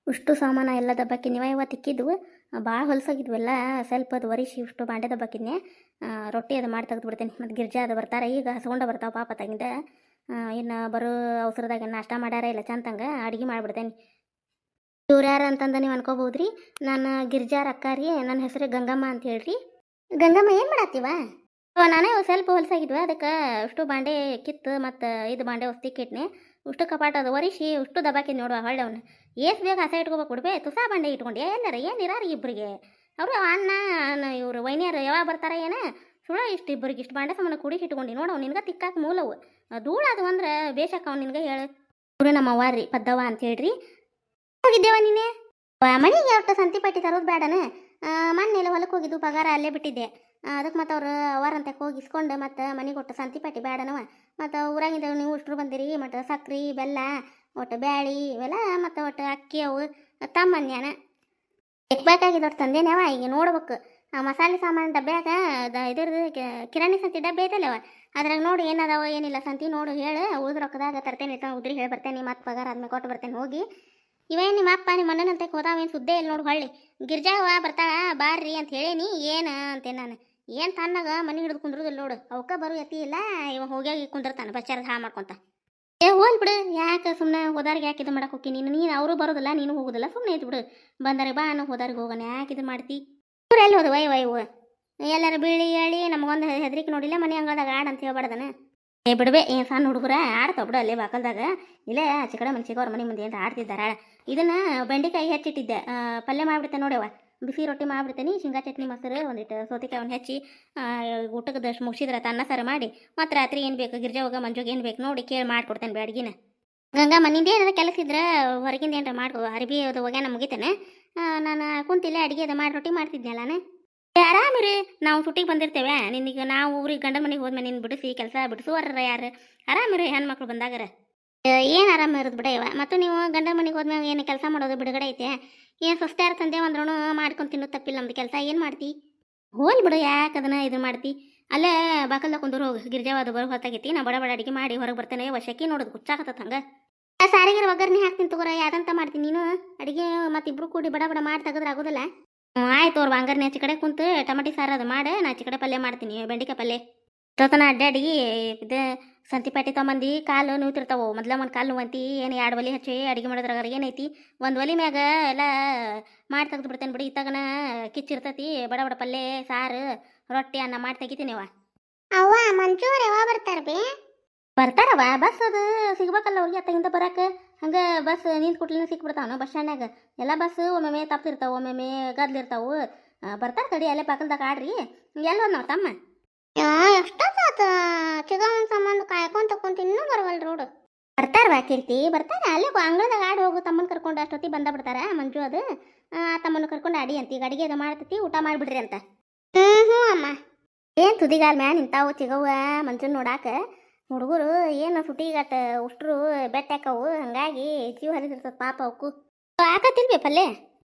ಉಷ್ಟು ಸಾಮಾನು ಎಲ್ಲ ದಬ್ಬಾಕಿದ್ನಿವ ಇವತ್ತು ಇಕ್ಕಿದ್ವು ಭಾಳ ಹೊಲಸಾಗಿದ್ವು ಎಲ್ಲ ಸ್ವಲ್ಪ ಅದು ಒರಿಸಿ ಉಷ್ಟು ಬಾಂಡೆ ದಬ್ಬಾಕಿದ್ನೆ ರೊಟ್ಟಿ ಅದು ಮಾಡಿ ತೆಗೆದು ಬಿಡ್ತೇನೆ ಮತ್ತು ಗಿರ್ಜಾ ಅದು ಬರ್ತಾರೆ ಈಗ ಹಸ್ಕೊಂಡ ಬರ್ತಾವೆ ಪಾಪ ತಂಗಿದ ಇನ್ನು ಬರೋ ಅವಸರದಾಗ ನಾಷ್ಟ ಮಾಡ್ಯಾರ ಇಲ್ಲ ಚಂತಂಗೆ ಅಡುಗೆ ಮಾಡಿಬಿಡ್ತೇನೆ. ಇವ್ರು ಯಾರು ಅಂತಂದು ನೀವು ಅನ್ಕೋಬೋದ್ರಿ, ನಾನು ಗಿರ್ಜಾರ ಅಕ್ಕಾರಿ, ನನ್ನ ಹೆಸರು ಗಂಗಮ್ಮ ಅಂತ ಹೇಳ್ರಿ. ಗಂಗಮ್ಮ ಏನು ಮಾಡತ್ತೀವ? ನಾನೇ ಸ್ವಲ್ಪ ಹೊಲಸಾಗಿದ್ವಿ ಅದಕ್ಕೆ ಉಷ್ಟು ಬಾಂಡೆ ಕಿತ್ತು ಮತ್ತು ಇದು ಬಾಂಡೆ ಹೊಸ್ತಿಕ್ಕಿಟ್ನೆ. ಉಷ್ಟು ಕಪಾಟ ಅದು ಒರಿಸಿ ಉಷ್ಟು ದಬಾಕಿದ್ ನೋಡುವ ಹೊಳ್ಳವನ್ನ ಏಸ್ ಬೇಗ ಹಸ ಇಟ್ಕೋಬೇಕು ಕೊಡ್ಬೇ ತುಸಾ ಬಾಂಡೆ ಇಟ್ಕೊಂಡು ಎಲ್ಲಾರ ಏನಿರಾರ ಇಬ್ಬರಿಗೆ ಅವರು ಅಣ್ಣ ಇವರು ವೈನಿಯರು ಯಾವಾಗ ಬರ್ತಾರ ಏನ ಸುಳ್ಳು ಇಷ್ಟು ಇಬ್ಬರಿಗೆ ಇಷ್ಟು ಬಾಂಡೆ ಸಾಮಾನು ಕುಡಿ ಇಟ್ಕೊಂಡು ನೋಡವ್ ನಿನ್ಗೆ ತಿಕ್ಕಾಕ ಮೂಲವು ಧೂಳು ಅದು ಅಂದ್ರೆ ಬೇಷಕ್ಕ ಅವ್ನು ನಿನ್ಗೆ ಹೇಳು. ಇವರು ನಮ್ಮ ಅವ್ವಾರ್ರಿ ಪದ್ದವ ಅಂತ ಹೇಳ್ರಿ. ಹೋಗಿದ್ದೇವ ನೀನೆ ಮನೆಗೆ ಒಟ್ಟು ಸಂತಿ ಪಟ್ಟಿ ತರೋದು ಬೇಡನ, ಮೊನ್ನೆಲ್ಲ ಹೊಲಕ್ಕೆ ಹೋಗಿದ್ದು ಪಗಾರ ಅಲ್ಲೇ ಬಿಟ್ಟಿದ್ದೆ. ಅದಕ್ಕೆ ಮತ್ತು ಅವ್ರು ವಾರಂತಕ್ಕೆ ಹೋಗಿ ಇಸ್ಕೊಂಡು ಮತ್ತು ಮನೆಗೆ ಒಟ್ಟು ಸಂತಿ ಪಟ್ಟಿ ಬೇಡನವ. ಮತ್ತು ಊರಾಗಿಂದ ನೀವು ಉಷ್ಟ್ರು ಬಂದಿರಿ ಮತ್ತು ಸಕ್ರೆ ಬೆಲ್ಲ ಒಟ್ಟು ಬ್ಯಾಳಿ ಇವೆಲ್ಲ ಮತ್ತು ಒಟ್ಟು ಅಕ್ಕಿ ಅವು ತಮ್ಮನ್ಯಾನ ಬೇಕಾಗಿದ್ದು ಒಟ್ಟು ತಂದೇನವ. ಈಗ ನೋಡ್ಬೇಕು ಮಸಾಲೆ ಸಾಮಾನು ಡಬ್ಬ್ಯಾಗ ಇದ್ರದ್ದು ಕಿರಾಣಿ ಸಂತಿ ಡಬ್ಬೆ ಐತಲ್ಲವ ಅದ್ರಾಗ ನೋಡಿ ಏನದಾವ ಏನಿಲ್ಲ ಸಂತಿ ನೋಡು ಹೇಳು, ಉಳಿದ ರೊಕ್ಕದಾಗ ತರ್ತೇನೆ ಉದ್ರಿ ಹೇಳಿ ಬರ್ತೇನೆ, ಮತ್ತು ಪಗಾರ ಆದ್ಮೇಲೆ ಕೊಟ್ಟು ಬರ್ತೇನೆ ಹೋಗಿ. ಇವೇನು ನಿಮ್ಮ ಅಪ್ಪ ನಿಮ್ಮ ಅಣ್ಣನಂತೆ ಹೋದಾವೇನು ಸುದ್ದೇ ಇಲ್ಲ ನೋಡು ಹೊಳ್ಳಿ. ಗಿರ್ಜಾವ ಬರ್ತಾಳ ಬಾರ್ರಿ ಅಂತ ಹೇಳೇನಿ ಏನು ಅಂತೇನೆ ನಾನು. ಏನು ತನ್ನಾಗ ಮನೆ ಹಿಡಿದು ಕುಂದ್ರದಿಲ್ಲ ನೋಡು, ಅವಕ್ಕ ಬರೋ ಎತ್ತಿ ಇಲ್ಲ ಇವ ಹೋಗ್ಯಾಗಿ ಕುಂದಿರ್ತಾನೆ ಬಚ್ಚಾರದ ಹಾ ಮಾಡ್ಕೊಂತ. ಹೋಲ್ ಬಿಡು, ಯಾಕೆ ಸುಮ್ಮನೆ ಹೋದಾರಿಗೆ ಯಾಕೆ ಇದು ಮಾಡಕ್ಕೆ ಹೋಗಿ ನೀನು ಅವರು ಬರೋದಿಲ್ಲ ನೀನು ಹೋಗೋದಿಲ್ಲ, ಸುಮ್ಮನೆ ಐತಿ ಬಿಡು. ಬಂದರೆ ಬಾ ಅನ್ನೋ ಹೋದಾರಿಗೆ ಹೋಗೋಣ, ಯಾಕೆ ಇದು ಮಾಡ್ತಿ? ಇವ್ರು ಎಲ್ಲಿ ಹೋದ ವೈವು ಎಲ್ಲಾರು ಬೀಳಿ ಹೇಳಿ ನಮಗೊಂದು ಹೆದರಿಕೆ ನೋಡಿಲ್ಲ ಮನೆ ಅಂಗಳದಾಗ ಆಡ ಅಂತ ಹೇಳ್ಬಾರ್ದನ. ಬಿಡ್ಬೇ ಏನು ಸಣ್ಣ ಹುಡುಗರ ಆಡ್ತಾವ ಬಿಡು ಅಲ್ಲೇ ಬಾಕಲ್ದಾಗ. ಇಲ್ಲೇ ಆಚೆ ಕಡೆ ಮನ್ಸಿಗೆ ಅವ್ರ ಮನೆ ಮುಂದೆ ಅಂತ ಆಡ್ತಿದ್ದಾರ. ಇದನ್ನ ಬೆಂಡೆಕಾಯಿ ಹೆಚ್ಚಿಟ್ಟಿದ್ದೆ, ಪಲ್ಯ ಮಾಡಿಬಿಡ್ತೆ ನೋಡ್ಯವ, ಬಿಸಿ ರೊಟ್ಟಿ ಮಾಡಿಬಿಡ್ತೇನೆ, ಶೇಂಗಾ ಚಟ್ನಿ ಮೊಸರು ಒಂದಿಟ್ಟು ಸೌತೆಕಾಯಿ ಹೆಚ್ಚಿ ಊಟಕ್ಕೆ ಮುಗಿಸಿದ್ರೆ ಅನ್ನ ಸಾರು ಮಾಡಿ ಮತ್ತು ರಾತ್ರಿ ಏನು ಬೇಕು ಗಿರ್ಜಾವಾಗ ಮಂಜುಗೆ ಏನು ಬೇಕು ನೋಡಿ ಕೇಳಿ ಮಾಡಿಕೊಡ್ತೇನೆ ಅಡ್ಗಿನ. ಗಂಗಾ ಮನಿಂದ ಏನಾರ ಕೆಲಸ ಇದ್ರೆ ಹೊರಗಿಂದ ಏನಾರ ಮಾಡ್ಕೊ, ಅರ್ಬಿ ಅದು ಒಗ್ಯಾನ ಮುಗಿತೇನೆ, ನಾನು ಕುಂತಿಲ್ಲ ಅಡುಗೆ ಅದು ಮಾಡಿ ರೊಟ್ಟಿ ಮಾಡ್ತಿದ್ನಲ್ಲಾನೆ. ಆರಾಮಿರಿ, ನಾವು ಸುಟ್ಟಿಗೆ ಬಂದಿರ್ತೇವೆ ನಿನಗೆ, ನಾವು ಊರಿಗೆ ಗಂಡನ ಮನೆಗೆ ಹೋದ್ಮೇಲೆ ನಿನ್ನ ಬಿಡಿಸಿ ಕೆಲಸ ಬಿಡಿಸುವರ ಯಾರು ಆರಾಮಿರಿ ಹೆಣ್ಮಕ್ಳು ಬಂದಾಗರ ಏನು ಆರಾಮ ಇರೋದು ಬಿಡ ಇವ. ಮತ್ತು ನೀವು ಗಂಡನ ಮನೆಗೆ ಹೋದ್ಮೇಲೆ ಏನು ಕೆಲಸ ಮಾಡೋದು ಬಿಡುಗಡೆ ಐತೆ, ಏನು ಸ್ವಸ್ಥ ತಂದೆ ಅಂದ್ರೂ ಮಾಡ್ಕೊಂಡು ತಿನ್ನೋ ತಪ್ಪಿಲ್ಲ ನಮ್ದು ಕೆಲಸ. ಏನು ಮಾಡ್ತಿ ಹೋಲ್ ಬಿಡು, ಯಾಕೆ ಅದನ್ನ ಇದು ಮಾಡ್ತಿ? ಅಲ್ಲೇ ಬಾಕಲ್ದಾಗ ಕುಂದ್ರು ಹೋಗಿ ಗಿರ್ಜಾವಾದ ಬರೋ ಹೊತ್ತಾಗೈತಿ, ನಾ ಬಡ ಬಡ ಅಡಿಗೆ ಮಾಡಿ ಹೊರಗೆ ಬರ್ತೇನೆ. ವರ್ಷಕ್ಕೆ ನೋಡೋದು ಕುಚ್ಚಾಕತ್ತ ಹಂಗೆ ಸಾರಿಗೆ ಒಗ್ಗರಣೆ ಹಾಕ್ತೀನಿ ತಗೋರ, ಯಾದಂತ ಮಾಡ್ತೀನಿ ನೀನು ಅಡುಗೆ ಮತ್ತು ಇಬ್ರು ಕೂಡಿ ಬಡ ಬಡ ಮಾಡಿ ತೆಗೆದ್ರೆ ಆಗೋದಿಲ್ಲ. ಆಯ್ತು ಅವ್ರು ಹಂಗಾರೆ ಆಚೆ ಕಡೆ ಕುಂತು ಟಮಾಟಿ ಸಾರು ಅದು ಮಾಡಿ ನಾ ಆಚೆ ಕಡೆ ಪಲ್ಯ ಮಾಡ್ತೀನಿ, ಬೆಂಡೆಕಾಯಿ ಪಲ್ಯ ತೋತನ ಅಡ್ಡಾಡಿ ಇದು ಸಂತಿ ಪಾಟಿ ತೊಗೊಂಬಂದು ಕಾಲು ನೋಯ್ತಿರ್ತಾವೆ. ಮೊದ್ಲ ಒಂದು ಕಾಲು ನೋವಂತಿ ಏನು 2 ಒಲೆ ಹಚ್ಚಿ ಅಡುಗೆ ಮಾಡೋದ್ರಾಗ ಏನೈತಿ, ಒಂದು ಒಲೆ ಮ್ಯಾಗ ಎಲ್ಲ ಮಾಡಿ ತೆಗೆದು ಬಿಡ್ತೇನೆ ಬಿಡಿ. ಇತ್ತಾಗನ ಕಿಚ್ಚಿರ್ತೈತಿ, ಬಡ ಬಡ ಪಲ್ಯ ಸಾರು ರೊಟ್ಟಿ ಅನ್ನ ಮಾಡಿ ತೆಗಿತೀನಿ. ಅವ್ವ ಮಂಚೂರು ಯಾವಾಗ ಬರ್ತಾರೆ ಬೇ? ಬರ್ತಾರವ, ಬಸ್ ಅದು ಸಿಗ್ಬೇಕಲ್ಲ ಅವ್ರಿಗೆ ಅತ್ತಗಿಂದ ಬರಕ್ಕೆ. ಹಂಗೆ ಬಸ್ ನಿಂತು ಕುಟ್ಲಿನ ಸಿಕ್ಬಿಡ್ತಾವ ಬಸ್ ಸ್ಟ್ಯಾಂಡ್ನಾಗ. ಎಲ್ಲ ಬಸ್ ಒಮ್ಮೊಮ್ಮೆ ತಪ್ಪಿರ್ತಾವೆ, ಒಮ್ಮೊಮ್ಮೆ ಗದ್ಲಿರ್ತಾವೆ. ಬರ್ತಾರೆ ತಡಿ, ಅಲ್ಲೇ ಪಕ್ಕದಾಗ ಆಡ್ರಿ. ಎಲ್ಲಿ ನಾವು ತಮ್ಮ ಎಷ್ಟೊತ್ತಾತ ಚಿಗವನ್ ಸಂಬಂಧ ಕಾಯ್ಕೊಂತ ಕುಂತ ಇನ್ನೂ ಬರವಲ್ ರೋಡು. ಬರ್ತಾರವಾ ಕೀರ್ತಿ, ಬರ್ತಾರೆ ಅಲ್ಲೇ ಅಂಗಳದಾಗ ಆಡಿ ಹೋಗು, ತಮ್ಮನ ಕರ್ಕೊಂಡು ಅಷ್ಟೊತ್ತಿ ಬಂದ ಬಿಡ್ತಾರ ಮಂಜು ಅದು. ತಮ್ಮನ್ನು ಕರ್ಕೊಂಡು ಆಡಿ ಅಂತ ಈಗ ಅಡಿಗೆ ಅದು ಮಾಡ್ತೈತಿ, ಊಟ ಮಾಡಿಬಿಡ್ರಿ ಅಂತ. ಹ್ಞೂ ಅಮ್ಮ. ಏನು ತುದಿಗಾಲ ಮ್ಯಾ ನಿಂತಾವು ಚಿಗವ್ವ ಮಂಜುನ್ ನೋಡಾಕ. ಹುಡುಗರು ಏನು ಸುಟಿಗಟ್ಟ ಉಷ್ಟ್ರು ಬೆಟ್ಟಾಕವು, ಹಂಗಾಗಿ ಜೀವ ಹರಿದಿರ್ತದ ಪಾಪ ಅವಕ್ಕೂ. ಆಕತಿಲ್ವೇ ಪಲ್ಯ?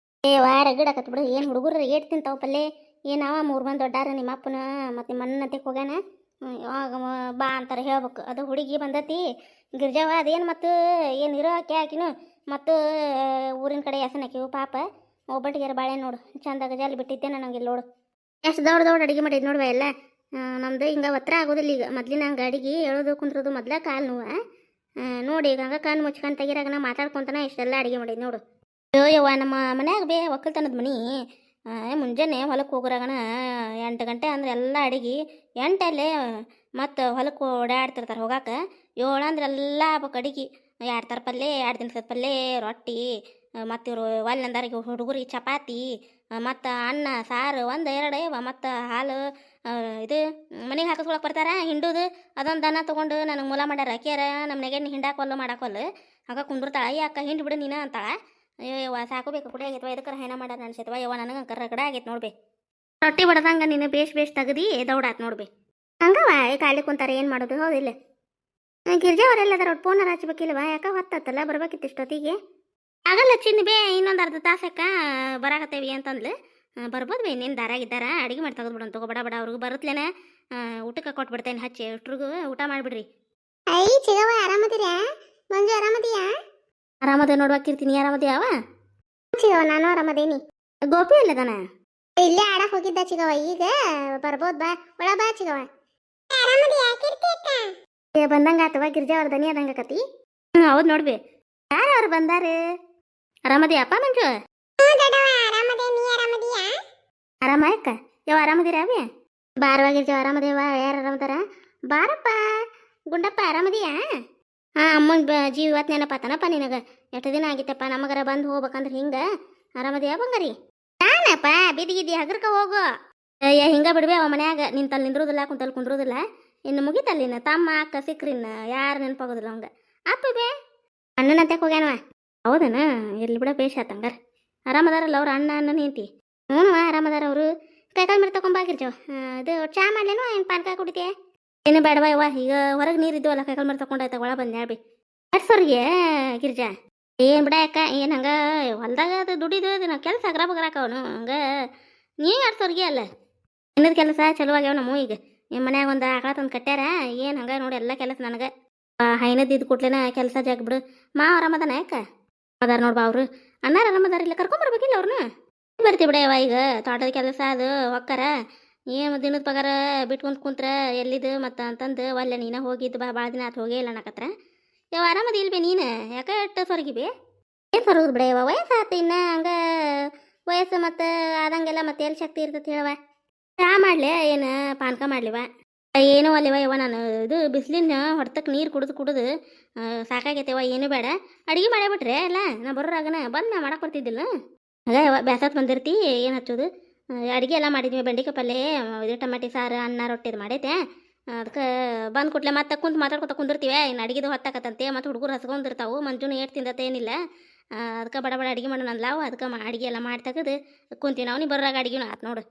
ವಾರ ಗಿಡಕತ್ ಬಿಡು, ಏನು ಹುಡುಗರು ಏಟ್ ತಿಂತಾವ ಪಲ್ಯ. ಏನವ 3 ಮಂದಿ ದೊಡ್ಡಾರ, ನಿಮ್ಮ ಅಪ್ಪನ ಮತ್ತು ನಿಮ್ಮ ಅಣ್ಣನಂತೆಗೆ ಹೋಗ್ಯಾನ, ಯಾವಾಗ ಬಾ ಅಂತಾರೆ ಹೇಳ್ಬೇಕು. ಅದು ಹುಡುಗಿ ಬಂದತಿ ಗಿರ್ಜಾವ, ಅದೇನು ಮತ್ತು ಏನು ಇರೋ ಹಾಕಿ ಹಾಕಿನು ಮತ್ತು ಊರಿನ ಕಡೆ ಹೆಸನ್ ಹಾಕಿವು ಪಾಪ. ಒಬ್ಬಟ್ಟಿಗೆ ಬಾಳೆ ನೋಡು ಚಂದಾಗ ಜಾಲಿ ಬಿಟ್ಟಿದ್ದೆ ನನಗೆ ಇಲ್ಲಿ ನೋಡು. ಎಷ್ಟು ದೊಡ್ಡ ಅಡುಗೆ ಮಾಡಿದ್ದು ನೋಡುವ ಎಲ್ಲ. ನಮ್ದು ಹಿಂಗೆ ಒತ್ತರ ಆಗೋದಿಲ್ಲ ಈಗ, ಮೊದ್ಲಿನ ಹಂಗೆ ಅಡಿಗೆ ಹೇಳೋದು ಕುಂದ್ರೋದು ಮೊದ್ಲ ಕಾಲು ನೋವು ನೋಡಿ. ಈಗ ಹಂಗೆ ಕಾಲು ಮುಚ್ಕೊಂಡು ತೆಗಿರಾಗ ನಾ ಮಾತಾಡ್ಕೊತಾನೆ ಇಷ್ಟೆಲ್ಲ ಅಡುಗೆ ಮಾಡಿದ್ದು ನೋಡು. ಯವ್ವ ನಮ್ಮ ಮನ್ಯಾಗ ಒಕ್ಕಲ್ತನದ ಮನೆ, ಮುಂಜಾನೆ ಹೊಲಕ್ಕೆ ಹೋಗೋರಾಗಣ 8 ಗಂಟೆ ಅಂದ್ರೆ ಎಲ್ಲ ಅಡಿಗೆ 8 ಮತ್ತು ಹೊಲಕ್ಕೆ ಓಡಾಡ್ತಿರ್ತಾರೆ ಹೋಗಾಕ. 7 ಅಂದ್ರೆ ಎಲ್ಲ ಆಗ್ಬೇಕು ಅಡಿಗೆ. 2 ಥರ ಪಲ್ಯ, 2 ದಿನದ ಪಲ್ಯ, ರೊಟ್ಟಿ, ಮತ್ತು ಇವರು ಒಲ್ಲೆಂದಾರಿಗೆ ಹುಡುಗರಿಗೆ ಚಪಾತಿ, ಮತ್ತು ಅನ್ನ ಸಾರು 1-2 ಮತ್ತು ಹಾಲು ಇದು ಮನೆಗೆ ಹಾಕಿಸ್ಕೊಳಕ್ಕೆ ಬರ್ತಾರ ಹಿಂಡುದು. ಅದೊಂದು ದನ ತೊಗೊಂಡು ನನಗೆ ಮೂಲ ಮಾಡ್ಯಾರ ಅಕ್ಕಿಯಾರ, ನಮ್ಮ ನೆಗೆಣ್ಣೆ ಹಿಂಡಾಕೊಲ್ಲು ಮಾಡಾಕೊಲ್ಲು. ಆಗ ಕುಂದಿರ್ತಾಳ, ಅಕ್ಕ ಹಿಂಡು ಬಿಡು ನೀನು ಅಂತಾಳ. ಅಯ್ಯವ್ವ ಸಾಕೋಬೇಕು ಕುಡಿ ಆಗೈತವ, ಎದಕ್ಕರ ಹೆಣ ಮಾಡ್ಯಾರ ಅನ್ಸೈತವ. ಯವ್ವ ನನಗೆ ಕರ್ರಗಡ ಆಗೈತೆ ನೋಡ್ಬೇ. ರೊಟ್ಟಿ ಬಡದಂಗೆ ನೀನು ಬೇಷ್ ತೆಗದಿ ದೌಡಾತ್ ನೋಡ್ಬೇ. ಹಂಗವ ಕಾಲಿ ಕುಂತಾರೆ ಏನು ಮಾಡೋದು ಹೌದಿಲ್ಲ? ಗಿರ್ಜಾವರೆಲ್ಲದಾರ ಒಟ್ಟು ಫೋನರ ಹಚ್ಬೇಕಿಲ್ವ? ಯಾಕೆ ಹೊತ್ತತ್ತಲ್ಲ ಬರ್ಬೇಕಿತ್ತು ಇಷ್ಟೊತ್ತಿಗೆ. ಆಗಲ್ಲ ಚಿನ್ನ ಬೇ, ಇನ್ನೊಂದು ಅರ್ಧ ತಾಸಕ್ಕ ಬರಾಕತ್ತೇವಿ ಅಂತಂದ್ಲು. ಬರ್ಬೋದು ಬೇ, ಇನ್ನೇನು ದಾರಾಗಿದ್ದಾರ ಅಡುಗೆ ಮಾಡಿ ತೆಗೆದ್ಬಿಡೋಣ ತಗೋ ಬಡ ಬಡ. ಅವ್ರಿಗೆ ಬರುತ್ತಲೇನ ಊಟಕ್ಕೆ ಕೊಟ್ಬಿಡ್ತೇನೆ ಹಚ್ಚಿ, ಅಷ್ಟ್ರಿಗೂ ಊಟ ಮಾಡಿಬಿಡ್ರಿ. ಐ ಚಿಗವ ಆರಾಮದಿರಾ? ಮಂಜು ಆರಾಮದಿಯಾ? ಆರಾಮದ ನೋಡ್ಬೇಕಿರ್ತೀನಿ, ಆರಾಮದಿಯಾವ? ಚಿಗವ ನಾನು ಆರಾಮದೇನಿ. ಗೋಪಿ ಅಲ್ಲದನ ಇಲ್ಲೇ ಆಡಕ್ ಹೋಗಿದ್ದ ಚಿಗವ, ಈಗ ಬರ್ಬೋದ್ ಬಾ, ಒಳ ಬಾ ಚಿಗವ. ಆರಾಮದಿ ಯಾಕಿರ್ತಿ ಅಕ್ಕ? ಬಂದಂಗ ಆತವ ಗಿರ್ಜಾ ಅವ್ರ ದನಿ ಅದಂಗಕತಿ. ಹೌದ್ ನೋಡ್ಬಿ, ಯಾರು ಬಂದಾರ? ಆರಾಮದಿಯಪ್ಪ ಮಂಜು? ಆರಾಮದೇ, ನೀ ಆರಾಮದಿಯಾ? ಆರಾಮ ಅಕ್ಕ. ಯಾವ ಆರಾಮದಿರ ಅವಿ? ಬಾರವಾ ಗಿರ್ಜಾ, ಆರಾಮದೇವ. ಯಾರು ಆರಾಮದಾರ? ಬಾರಪ್ಪ ಗುಂಡಪ್ಪ, ಆರಾಮದಿಯಾ? ಹಾ, ಅಮ್ಮನ ಜೀವ ಇವತ್ತು ನೆನಪಾತನಪ್ಪ ನಿನಗ. ಎಷ್ಟು ದಿನ ಆಗಿತ್ತಪ್ಪ ನಮಗರ ಬಂದು ಹೋಗ್ಬೇಕಂದ್ರೆ ಹಿಂಗ. ಆರಾಮದಿಯಾ ಬಂಗಾರಿ? ನಾನಪ್ಪ ಬಿದ್ದಿಗಿದ್ದಿ ಹಗರ್ಕ ಹೋಗು. ಅಯ್ಯ ಹಿಂಗ ಬಿಡ್ಬಿ, ಅವ ಮನ್ಯಾಗ ನಿಂತಲ್ಲಿ ನಿಂದ್ರುದಿಲ್ಲ, ಕುಂತಲ್ಲಿ ಕುಂದ್ರುದಿಲ್ಲ. ಇನ್ನು ಮುಗಿತಲ್ಲಿನ ತಮ್ಮ ಅಕ್ಕ ಸಿಕ್ರಿನ್ನ ಯಾರು ನೆನಪಾಗೋದಿಲ್ಲ ಅವಂಗ. ಅಪ್ಪ ಬೇ ಅಣ್ಣನಂತೆ ಹೋಗ್ಯಾನವ. ಹೌದನ? ಎಲ್ಲಿ ಬಿಡ, ಬೇಷ ಆತಂಗಾರ. ಆರಾಮದಾರಲ್ಲ ಅವ್ರ ಅಣ್ಣ ನಿಂತಿ? ಹ್ಞೂ ಆರಾಮದಾರ ಅವರು. ಕೈಕಾಲು ಮೇಲೆ ತಗೊಂಬಾಗಿರ್ಜವ. ಇದು ಚಾ ಮಾಡ್ಲೇನು ಏನು ಪಾನ್ಕಾಯಿ ಕುಡಿತೆ? ಏನು ಬೇಡವಾ ಯವ್ವ, ಈಗ ಹೊರಗೆ ನೀರು ಇದ್ದವಲ್ಲ, ಕೈಕಾಲು ಮೇಲೆ ತಗೊಂಡಾಯ್ತ ಒಳ ಬಂದು ಹೇಳ್ಬಿ. ಅಡ್ಸೋರ್ಗೆ ಗಿರ್ಜಾ ಏನು ಬಿಡ ಅಕ್ಕ, ಏನು ಹಂಗ ಹೊಲ್ದಾಗ ಅದು ದುಡಿದು ನಾವು ಕೆಲಸ ಅಗ್ರ ಬಗ್ರಾಕವನು ಹಂಗ. ನೀ ಅಡ್ಸೋರ್ಗೆ ಅಲ್ಲ ಇನ್ನದ ಕೆಲಸ ಚಲೋ ಆಗ್ಯಾವ ನಮ್ಮ. ಈಗ ನಿಮ್ಮ ಮನ್ಯಾಗ ಒಂದು ಆಕಳ ತಂದು ಕಟ್ಟ್ಯಾರ, ಏನು ಹಂಗ ನೋಡಿ ಎಲ್ಲ ಕೆಲಸ ನನಗೆ. ಹೈನದಿದ್ದು ಕೊಟ್ಲೇನ ಕೆಲಸ ಜಾಗ ಬಿಡು. ಮಾ ಆರಾಮದಾನ ಯಾಕ? ಅದಾರ ನೋಡ್ಬಾ ಅವರು. ಅಣ್ಣಾರ ಆರಾಮದಾರ, ಇಲ್ಲ ಕರ್ಕೊಂಬರ್ಬೇಕಿಲ್ಲ ಅವ್ರನ್ನ. ಬರ್ತೀವಿ ಬಿಡ ಯವ್ವ, ಈಗ ತೋಟದ ಕೆಲಸ ಅದು ಹೊಕ್ಕಾರ. ಏನು ದಿನದ ಪಗಾರ ಬಿಟ್ಕೊಂತ ಕುಂತ್ರ ಎಲ್ಲಿದ್ದು ಮತ್ತು ಅಂತಂದು ಒಲ್ಲೆ ನೀನು ಹೋಗಿದ್ದು ಬಾ, ಭಾಳ ದಿನ ಆತು ಹೋಗೇ ಇಲ್ಲ ಅನ್ನಕತ್ರ. ಯಾವ ಆರಾಮದಿ ಇಲ್ಬೇ ನೀನು? ಯಾಕೆ ಎಟ್ಟು ಸೊರಗಿಬಿ? ಏನು ಸೊರಗುದು ಬಿಡ ಯವ್ವ, ವಯಸ್ಸಾತು ಇನ್ನು ಹಂಗೆ. ವಯಸ್ಸು ಮತ್ತು ಆದಂಗೆಲ್ಲ ಮತ್ತೆ ಎಲ್ಲಿ ಶಕ್ತಿ ಇರ್ತೈತೆ ಹೇಳವ. ಚಾ ಮಾಡಲಿ ಏನು ಪಾನ್ಕ ಮಾಡ್ಲಿವ? ಏನೂ ಅಲ್ಲಿವ ಯವ್ವ, ನಾನು ಇದು ಬಿಸಿಲಿನ ಹೊಡ್ತಕ್ಕೆ ನೀರು ಕುಡಿದು ಸಾಕಾಗೈತೆವ. ಏನೂ ಬೇಡ, ಅಡುಗೆ ಮಾಡೇ ಬಿಟ್ರೆ ಅಲ್ಲ. ನಾ ಬರೋರಾಗನ ಬಂದು ನಾ ಮಾಡಕ್ಕೆ ಬರ್ತಿದ್ದಿಲ್ಲ. ಅದೇ ಯವ್ವ ಬ್ಯಾಸತ್ ಬಂದಿರ್ತಿ, ಏನು ಹಚ್ಚೋದು. ಅಡುಗೆ ಎಲ್ಲ ಮಾಡಿದ್ವಿ, ಬೆಂಡೆಕಾಯಿ ಪಲ್ಯ, ಇದು ಟಮಾಟಿ ಸಾರು, ಅನ್ನ ರೊಟ್ಟಿದು ಮಾಡೈತೆ. ಅದಕ್ಕೆ ಬಂದು ಕೊಟ್ಲೆ ಮತ್ತೆ ಕುಂತು ಮಾತಾಡ್ಕೊತ ಕುಂದಿರ್ತೀವಿ. ಇನ್ನು ಅಡುಗೆದು ಹೊತ್ತಾಕತ್ತಂತೆ, ಮತ್ತು ಹುಡುಗರು ಹಸ್ಕೊಂಡಿರ್ತಾವೆ. ಮಂಜುನು ಏಟ್ ತಿಂದತೆ ಏನಿಲ್ಲ. ಅದಕ್ಕೆ ಬಡ ಬಡ ಅಡುಗೆ ಮಾಡೋಣ ಅಂದ್ಲಾವು. ಅದಕ್ಕೆ ಅಡುಗೆ ಎಲ್ಲ ಮಾಡಿ ತೆಗೆದು ಕುಂತೀವಿ ನಾವು. ನೀ ಬರೋರಾಗ ಅಡುಗೆನೂ ಆತು ನೋಡು.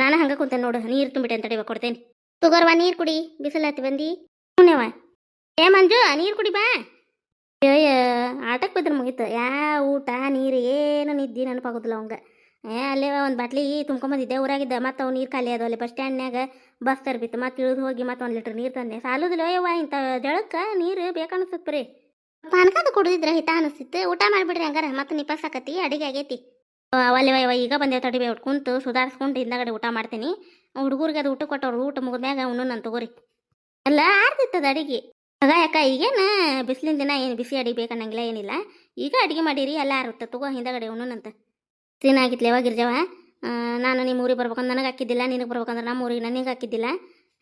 ನಾನು ಹಂಗೆ ಕುಂತೇನೆ ನೋಡು. ನೀರು ತುಂಬಿಟ್ಟೆ ಅಂತ ತಡಿವ ಕೊಡ್ತೇನೆ. ತುಗೋರ್ವಾ ನೀರು ಕುಡಿ, ಬಿಸಿಲತ್ತಿ ಬಂದು. ಹ್ಞೂನೇವ. ಏ ಮಂಜು ನೀರು ಕುಡಿ ಬಾ. ಅಯ್ಯ ಆಟಕ್ಕೆ ಬಿದ್ರೆ ಮುಗೀತು. ಊಟ ನೀರು ಏನು ನಿದ್ದೆ ನೆನಪಾಗೋದಿಲ್ಲ ಅವಂಗ. ಅಲ್ಲೇ ಒಂದು ಬಾಟ್ಲಿ ತುಂಬ್ಕೊಂಬಂದಿದ್ದೆ ಊರಾಗಿದ್ದ. ಮತ್ತು ಅವು ನೀರು ಖಾಲಿ ಅದು ಅಲ್ಲಿ ಬಸ್ ಸ್ಟ್ಯಾಂಡ್ನಾಗ ಬಸ್ ತರ್ಬಿತ್ತು. ಮತ್ತು ಇಳಿದು ಹೋಗಿ ಮತ್ತು 1 ಲೀಟ್ರ್ ನೀರು ತಂದೆ. ಸಾಲೋದಿಲ್ಲ ಯವ್ವ, ಇಂಥ ಜಳಕ್ಕೆ ನೀರು ಬೇಕನ್ನಿಸ್ತದೆ ರೀ. ಪಾನ್ಕಾದ ಕುಡಿದಿದ್ರೆ ಹಿತ ಅನಿಸ್ತಿತ್ತು. ಊಟ ಮಾಡಿಬಿಡ್ರಿ ಹಂಗಾರ, ಮತ್ತು ನಿಪಾಸಾಕತಿ ಅಡಿಗೆ ಆಗೈತಿ. ಅವಲ್ಲಿ ಯವ್ವ ಈಗ ಬಂದೇವು ತಡಿಬೇ, ಒಟ್ಟು ಕುಂತು ಸುಧಾರಿಸ್ಕೊಂಡು ಹಿಂದಾಗಡೆ ಊಟ ಮಾಡ್ತೀನಿ. ಹುಡುಗರಿಗೆ ಅದು ಊಟ ಕೊಟ್ಟವ್ರು, ಊಟ ಮುಗಿದ್ಮ್ಯಾಗ ಅವನು ನಾನು ತಗೋರಿ. ಅಲ್ಲ ಆರ್ತಿತ್ತದ ಅಡಿಗೆ ಆಗ ಯಾಕ. ಈಗೇನು ಬಿಸಿಲಿನ ದಿನ ಏನು ಬಿಸಿ ಅಡಿಗೆ ಬೇಕನ್ನಂಗಿಲ್ಲ ಏನಿಲ್ಲ. ಈಗ ಅಡುಗೆ ಮಾಡೀರಿ ಎಲ್ಲ ಆರುತ್ತೆ ತಗೋ, ಹಿಂದಾಗಡೆ ಅವನಂತ. ದಿನ ಆಗಿತ್ಲೆ ಯಾವಾಗ ಗಿರ್ಜವ. ನಾನು ನಿಮ್ಮ ಊರಿಗೆ ಬರ್ಬೇಕಂದ್ರೆ ನನಗೆ ಹಾಕಿದ್ದಿಲ್ಲ, ನಿನಗೆ ಬರ್ಬೇಕಂದ್ರೆ ನಮ್ಮ ಊರಿಗೆ ನನಗೆ ಹಾಕಿದ್ದಿಲ್ಲ.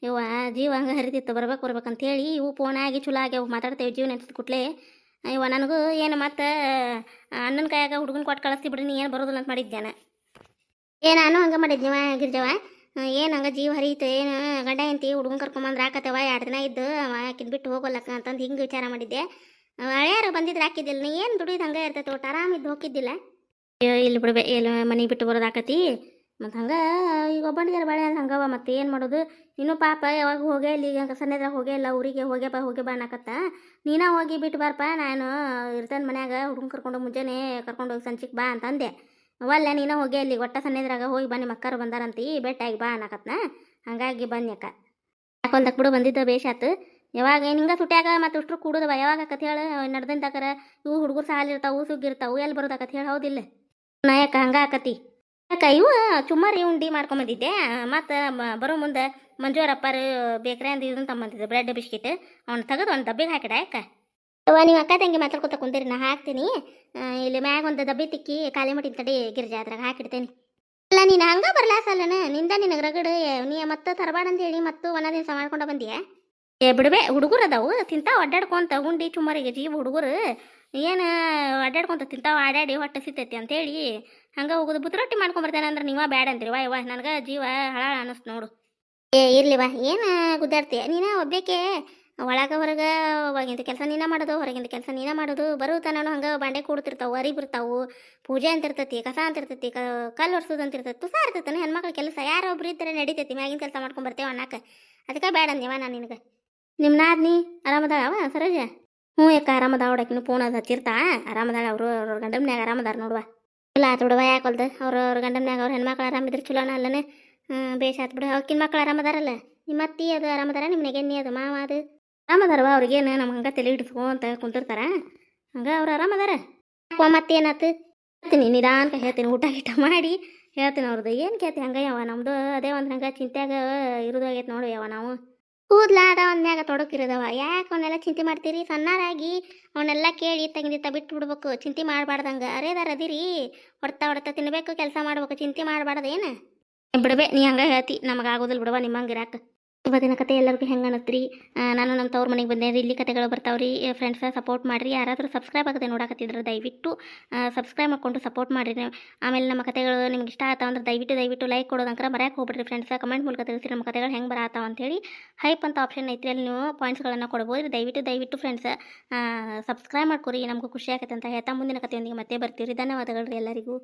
ಇವ ಜೀವ ಹಂಗೆ ಹರಿತಿತ್ತು ಬರ್ಬೇಕಂತೇಳಿ. ಇವು ಫೋನ್ ಆಗಿ ಚಲೋ ಆಗ್ಯಾವ, ಮಾತಾಡ್ತೇವೆ ಜೀವ ನೆನ್ಸಿದ ಕೂಡಲೇ. ಇವ ನನಗೂ ಏನು ಮತ್ತು ಅಣ್ಣನ ಕೈಯಾಗ ಹುಡುಗನ ಕೊಟ್ಟು ಕಳಿಸ್ತಿ ಬಿಡ್ರಿ, ನೀ ಏನು ಬರೋದಿಲ್ಲ ಅಂತ ಮಾಡಿದ್ದೆ. ನಾನು ಹಂಗೆ ಮಾಡಿದ್ನಿವ ಗಿರ್ಜವ. ಏನು ಹಂಗೆ ಜೀವ ಹರಿಯಿತು ಏನು, ಗಂಡ ಹೆಂಡತಿ ಹುಡುಗನ ಕರ್ಕೊಂಬಂದ್ರೆ ಹಾಕತ್ತವ 2 ದಿನ ಇದ್ದು ಆಕಿದ್ ಬಿಟ್ಟು ಹೋಗೋಲ್ಲಕ್ಕ ಅಂತಂದು ಹಿಂಗೆ ವಿಚಾರ ಮಾಡಿದ್ದೆ. ಹಳೆಯಾರು ಬಂದಿದ್ರೆ ಹಾಕಿದ್ದಿಲ್ಲ. ನೀ ಏನು ದುಡಿದು ಹಂಗೆ ಇರ್ತೈತೆ, ಒಟ್ಟು ಆರಾಮಿದ್ದು ಹೋಗಿದ್ದಿಲ್ಲ. ಇಲ್ಲಿ ಬಿಡ್ಬೇ, ಎಲ್ಲಿ ಮನೆ ಬಿಟ್ಟು ಬರೋದಾಕತಿ. ಮತ್ತು ಹಂಗೆ ಈಗ ಒಬ್ಬನಿಗೆ ಬಾಳೆ ಹಂಗವ. ಮತ್ತು ಏನು ಮಾಡೋದು. ಇನ್ನೂ ಪಾಪ ಯಾವಾಗ ಹೋಗೇ ಇಲ್ಲಿ, ಈಗ ಸಣ್ಣದಾಗ ಹೋಗೇ ಇಲ್ಲ ಊರಿಗೆ. ಹೋಗೇ ಬಾ ಅನ್ನಕತ್ತ. ನೀನ ಹೋಗಿ ಬಿಟ್ಟು ಬಾರಪ್ಪ, ನಾನು ಇರ್ತೇನೆ ಮನ್ಯಾಗ. ಹುಡುಗನ ಕರ್ಕೊಂಡು ಮುಂಜಾನೆ ಕರ್ಕೊಂಡೋಗಿ ಸಂಚಿಗೆ ಬಾ ಅಂತಂದೆ. ಒಲ್ಲ ನೀನ ಹೋಗಿ ಅಲ್ಲಿ ಒಟ್ಟ ಸಣ್ಣದ್ರಾಗ ಹೋಗಿ ಬನ್ನಿ, ಮಕ್ಕರು ಬಂದಾರಂತಿ ಭೇಟಿಯಾಗಿ ಬಾ ಅನ್ನಕತ್ನ. ಹಾಗಾಗಿ ಬನ್ನಿಯಕ್ಕ ಯಾಕೊಂದಕ್ಕೆ ಬಿಡು ಬಂದಿದ್ದ ಬೇಷಾತು. ಯಾವಾಗ ಏನು ಹಿಂಗೆ ಸುಟ್ಯಾಗ ಮತ್ತು ಅಷ್ಟ್ರು ಕೂಡೋದವ ಯಾವಾಗ ಆಕತ್ ಹೇಳು. ನಡೆದಿಂದಾಕರ ಇವು ಹುಡುಗರು ಸಾಲಿರ್ತಾವು ಸುಗ್ಗಿರ್ತಾವು, ಎಲ್ಲಿ ಬರೋದಾಕತ್ ಹೇಳಿ ಹೌದಿಲ್ಲ ನಾಯಕ. ಹಂಗೆ ಆಕತಿ ಯಾಕ. ಇವು ಚುಮ್ಮರಿ ಉಂಡಿ ಮಾಡ್ಕೊಂಬಂದಿದ್ದೆ. ಮತ್ತು ಬರೋ ಮುಂದೆ ಮಂಜುವರಪ್ಪರು ಬೇಕ್ರಿ ಅಂದ ಇದನ್ನು ತಗೊಂಬಂದಿದ್ದೆ, ಬ್ರೆಡ್ ಬಿಸ್ಕಿಟ್. ಅವ್ನು ತೆಗೆದು ಒಂದು ಡಬ್ಬಿಗೆ ಹಾಕಿಡ ಯಾಕ. ನೀವು ಅಕ್ಕ ತಂಗಿ ಮಾತಾಡ್ಕೊತ ಕುಂದಿರಿ, ನಾ ಹಾಕ್ತೀನಿ. ಇಲ್ಲಿ ಮ್ಯಾಗ ಒಂದು ಡಬ್ಬಿ ತಿಕ್ಕಿ ಖಾಲಿ ಮಾಡಿನ ತಡಿ ಗಿರ್ಜಾ, ಅದ್ರಾಗ ಹಾಕಿಡ್ತೇನೆ. ಅಲ್ಲ ನೀನು ಹಂಗೆ ಬರ್ಲಾಸಲ್ಲನ ನಿಂದ ನಿನಗೆ ರಗಡು. ನೀ ಮತ್ತೆ ತರಬಾಡ ಅಂತ ಹೇಳಿ ಮತ್ತು ಒಂದೇ ದಿವಸ ಮಾಡ್ಕೊಂಡು ಬಂದಿಯಾ. ಬಿಡ್ಬೇ, ಹುಡುಗರು ಅದಾವು ತಿಂತಾವು ಅಡ್ಡಾಡ್ಕೊಂತ. ಉಂಡಿ ಚುಮ್ಮರಿಗೆ ಜೀವ ಹುಡುಗರು ಏನು ಅಡ್ಡಾಡ್ಕೊಂತ ತಿಂತಾವು, ಆಡಾಡಿ ಹೊಟ್ಟೆ ಸಿತ್ತೈತಿ ಅಂತೇಳಿ ಹಂಗೆ ಹೋಗೋದು. ಬುತ್ತರೊಟ್ಟಿ ಮಾಡ್ಕೊಂಬರ್ತೇನೆ ಅಂದ್ರೆ ನೀವು ಬೇಡ ಅಂತೀರಿ. ಯವ್ವ ನನಗೆ ಜೀವ ಹಳಾಳ ಅನ್ನಿಸ್ತು ನೋಡು. ಇರ್ಲಿವ, ಏನು ಗುದ್ದಾಡ್ತೀಯ ನೀನು ಒಬ್ಬೇಕೆ. ಒಳಗೆ ಹೊರಗೆ ಒಳಗಿಂದ ಕೆಲಸ ನೀನ ಮಾಡೋದು, ಹೊರಗಿಂದ ಕೆಲಸ ನೀನ ಮಾಡೋದು. ಬರುತ್ತಾ ನಾನು ಹಂಗೆ ಬಾಂಡೆ ಕೂಡ್ತಿರ್ತಾವೆ, ಅರಿ ಬಿರ್ತಾವು, ಪೂಜೆ ಅಂತ ಇರ್ತೈತಿ, ಕಸ ಅಂತ ಇರ್ತೈತಿ, ಕಲ್ಲು ಒರ್ಸೋದು ಅಂತ ಇರ್ತೈತಿ. ತುಸ ಇರ್ತೈತೆ ಹೆಣ್ಮಕ್ಳ ಕೆಲಸ. ಯಾರೋ ಒಬ್ರು ಇದ್ದರೆ ನಡೀತೈತಿ, ಮ್ಯಾಗಿನ ಕೆಲಸ ಮಾಡ್ಕೊಂಡು ಬರ್ತೇವೆ ಅನ್ನಕ್ಕೆ. ಅದಕ್ಕೆ ಬೇಡ ಅಂದೇವ ನಾನು ನಿನಗೆ. ನಿಮ್ಮ ನಾದ್ನಿ ಆರಾಮದಾಳವ ಸರೋಜ? ಹ್ಞೂ ಯಾಕೆ ಆರಾಮದಾಳ. ಹೊಡಕಿನ ಫೋನ್ ಅದು ಹಚ್ಚಿರ್ತಾ ಆರಾಮದಾಳ. ಅವರು ಅವ್ರ ಗಂಡಮ್ನ್ಯಾಗ ಆರಾಮದಾರ ನೋಡುವ. ಇಲ್ಲ ಆತು ಬಿಡುವ, ಯಾಕೊಲ್ದು ಅವ್ರ ಗಂಡಮ್ನ್ಯಾಗ ಅವ್ರ ಹೆಣ್ಮಕ್ಳು ಆರಾಮಿದ್ರೆ ಚಲೋನ ಅಲ್ಲನೇ. ಬೇಷ್ ಆತು ಬಿಡು. ಅವಕ್ಕಿನ ಮಕ್ಳು ಆರಾಮದಾರಲ್ಲ? ನಿಮ್ಮ ಅತ್ತಿ ಅದು ಆರಾಮದಾರ? ನಿಮ್ಮ ನೆಗೆನ್ನಿ ಅದು ಮಾವ ಅದು ಆರಾಮದಾರವ? ಅವ್ರಿಗೇನು ನಮ್ಗೆ ಹಂಗೆ ತಲೆ ಹಿಡಿಸ್ಕೊ ಅಂತ ಕುಂತಿರ್ತಾರ. ಹಂಗೆ ಅವ್ರು ಆರಾಮದಾರ. ಮತ್ತೇನಾತು? ಹೇಳ್ತೀನಿ ನಿಧಾನಕ ಹೇಳ್ತೀನಿ, ಊಟ ಗೀಟ ಮಾಡಿ ಹೇಳ್ತೀನಿ ಅವ್ರದ್ದು. ಏನು ಕೇಳ್ತಿ ಹಂಗೆ ಯಾವ ನಮ್ಮದು ಅದೇ ಒಂದು ಹಂಗೆ ಚಿಂತ್ಯಾಗ ಇರೋದಾಗೈತೆ ನೋಡಿ ಯಾವ ನಾವು ಕೂದ್ಲ ಅದ ಒಂದ್ಯಾಗ ತೊಡಕಿರೋದವ. ಯಾಕೆ ಅವನ್ನೆಲ್ಲ ಚಿಂತೆ ಮಾಡ್ತೀರಿ? ಸಣ್ಣರಾಗಿ ಅವನ್ನೆಲ್ಲ ಕೇಳಿ ತೆಗೆದಿತ್ತ ಬಿಟ್ಟು ಬಿಡ್ಬೇಕು. ಚಿಂತೆ ಮಾಡಬಾರ್ದಂಗೆ ಅರೇದಾರ ಅದಿರಿ. ಹೊಡ್ತಾ ತಿನ್ಬೇಕು, ಕೆಲಸ ಮಾಡ್ಬೇಕು, ಚಿಂತೆ ಮಾಡಬಾರ್ದು ಏನು ಬಿಡ್ಬೇ. ನೀ ಹಂಗೆ ಹೇಳ್ತಿ, ನಮಗೆ ಆಗೋದಿಲ್ಲ ಬಿಡವ ನಿಮ್ಮಂಗೆ ಇರಾಕ. ಇವತ್ತಿನ ಕತೆ ಎಲ್ಲರಿಗೂ ಹೆಂಗೆ ಅನ್ನತ್ರಿ? ನಾನು ನಮ್ಮ ತವ್ರ ಮನೆಗೆ ಬಂದೆ ರೀ. ಇಲ್ಲಿ ಕತೆಗಳು ಬರ್ತಾವ್ರಿ. ಫ್ರೆಂಡ್ಸ ಸಪೋರ್ಟ್ ಮಾಡಿರಿ. ಯಾರಾದರೂ ಸಬ್ಸ್ಕ್ರೈಬ್ ಆಗದೆ ನೋಡಕತ್ತಿದ್ರೆ ದಯವಿಟ್ಟು ಸಬ್ಸ್ಕ್ರೈಬ್ ಮಾಡ್ಕೊಂಡು ಸಪೋರ್ಟ್ ಮಾಡಿರಿ. ಆಮೇಲೆ ನಮ್ಮ ಕತೆಗಳು ನಿಮ್ಗೆ ಇಷ್ಟ ಆತಾವ ಅಂದ್ರೆ ದಯವಿಟ್ಟು ಲೈಕ್ ಕೊಡೋದಂಕ್ರ ಮರ್ಯಾಕೆ ಹೋಗ್ಬಿಡ್ರಿ ಫ್ರೆಂಡ್ಸ. ಕಮೆಂಟ್ ಮೂಲಕ ತಿಳಿಸಿ ನಮ್ಮ ಕತೆಗಳು ಹೆಂಗೆ ಬರತ್ತಾವ ಅಂತೇಳಿ. ಹೈಪ್ ಅಂತ ಆಪ್ಷನ್ ಐತ್ರಿ, ಅಲ್ಲಿ ನೀವು ಪಾಯಿಂಟ್ಸ್ಗಳನ್ನು ಕೊಡ್ಬೋದು. ದಯವಿಟ್ಟು ಫ್ರೆಂಡ್ಸ ಸಬ್ಸ್ಕ್ರೈಬ್ ಮಾಡ್ಕೊರಿ. ನಮಗೂ ಖುಷಿ ಆಗತ್ತೆ ಅಂತ ಹೇಳ್ತಾ ಮುಂದಿನ ಕತೆಯೊಂದಿಗೆ ಮತ್ತೆ ಬರ್ತೀವಿ. ಧನ್ಯವಾದಗಳು ರೀ ಎಲ್ಲರಿಗೂ.